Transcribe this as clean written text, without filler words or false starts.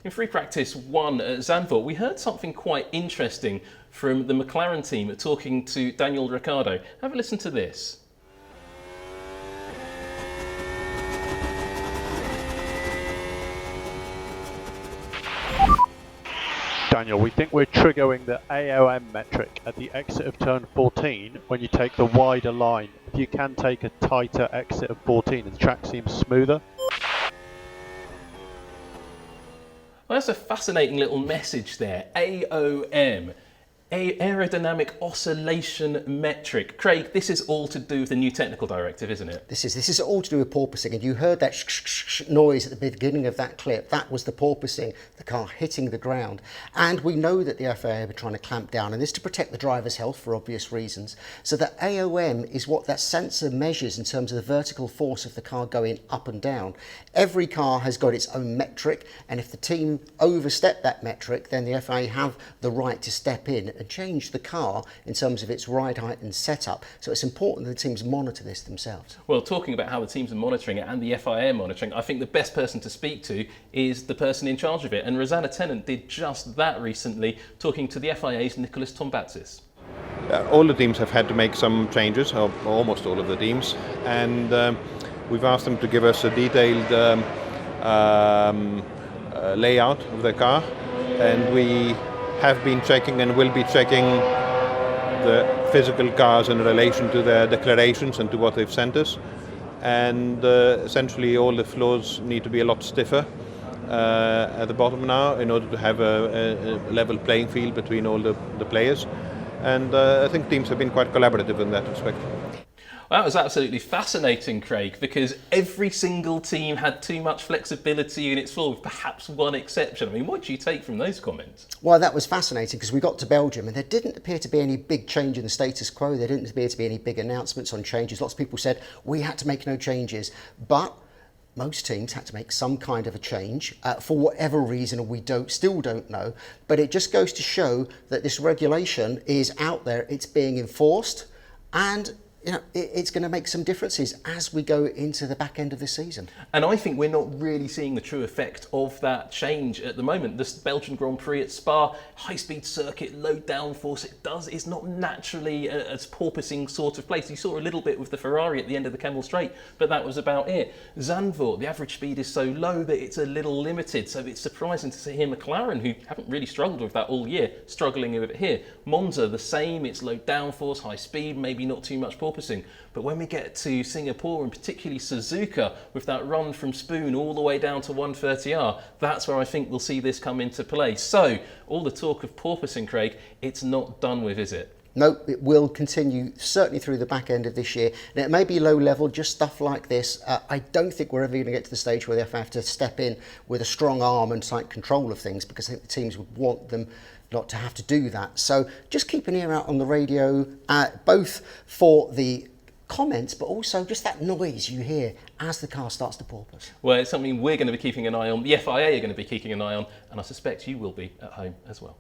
In free practice 1 at Zandvoort, we heard something quite interesting from the McLaren team talking to Daniel Ricciardo. Have a listen to this. Daniel, we think we're triggering the AOM metric at the exit of turn 14 when you take the wider line. If you can take a tighter exit of 14, the track seems smoother. Well, that's a fascinating little message there. AOM, Aerodynamic Oscillation Metric. Craig, this is all to do with the new technical directive, isn't it? This is all to do with porpoising, and you heard that noise at the beginning of that clip. That was the porpoising, the car hitting the ground. And we know that the FIA are trying to clamp down, and this is to protect the driver's health for obvious reasons. So that AOM is what that sensor measures in terms of the vertical force of the car going up and down. Every car has got its own metric, and if the team overstep that metric, then the FIA have the right to step in and change the car in terms of its ride height and setup. So it's important that the teams monitor this themselves. Well, talking about how the teams are monitoring it and the FIA monitoring, I think the best person to speak to is the person in charge of it. And Rosanna Tennant did just that recently, talking to the FIA's Nicholas Tombatsis. All the teams have had to make some changes, or almost all of the teams, and we've asked them to give us a detailed layout of the car, and we have been checking and will be checking the physical cars in relation to their declarations and to what they've sent us. And essentially all the floors need to be a lot stiffer at the bottom now in order to have a level playing field between all the players. And I think teams have been quite collaborative in that respect. Well, that was absolutely fascinating, Craig, because every single team had too much flexibility in its floor, with perhaps one exception. I mean, what do you take from those comments? Well, that was fascinating because we got to Belgium and there didn't appear to be any big change in the status quo. There didn't appear to be any big announcements on changes. Lots of people said we had to make no changes, but most teams had to make some kind of a change for whatever reason, and we still don't know. But it just goes to show that this regulation is out there, it's being enforced, and it's going to make some differences as we go into the back end of this season. And I think we're not really seeing the true effect of that change at the moment. The Belgian Grand Prix at Spa, high-speed circuit, low downforce, it's not naturally a porpoising sort of place. You saw a little bit with the Ferrari at the end of the Kemmel Straight, but that was about it. Zandvoort, the average speed is so low that it's a little limited, so it's surprising to see here McLaren, who haven't really struggled with that all year, struggling with it here. Monza, the same, it's low downforce, high speed, maybe not too much porpoising. But when we get to Singapore, and particularly Suzuka, with that run from Spoon all the way down to 130R, that's where I think we'll see this come into play. So, all the talk of porpoising, Craig, it's not done with, is it? No, it will continue certainly through the back end of this year. And it may be low level, just stuff like this. I don't think we're ever going to get to the stage where they have to step in with a strong arm and tight control of things, because I think the teams would want them not to have to do that. So just keep an ear out on the radio, both for the comments, but also just that noise you hear as the car starts to porpoise. Well, it's something we're going to be keeping an eye on, the FIA are going to be keeping an eye on, and I suspect you will be at home as well.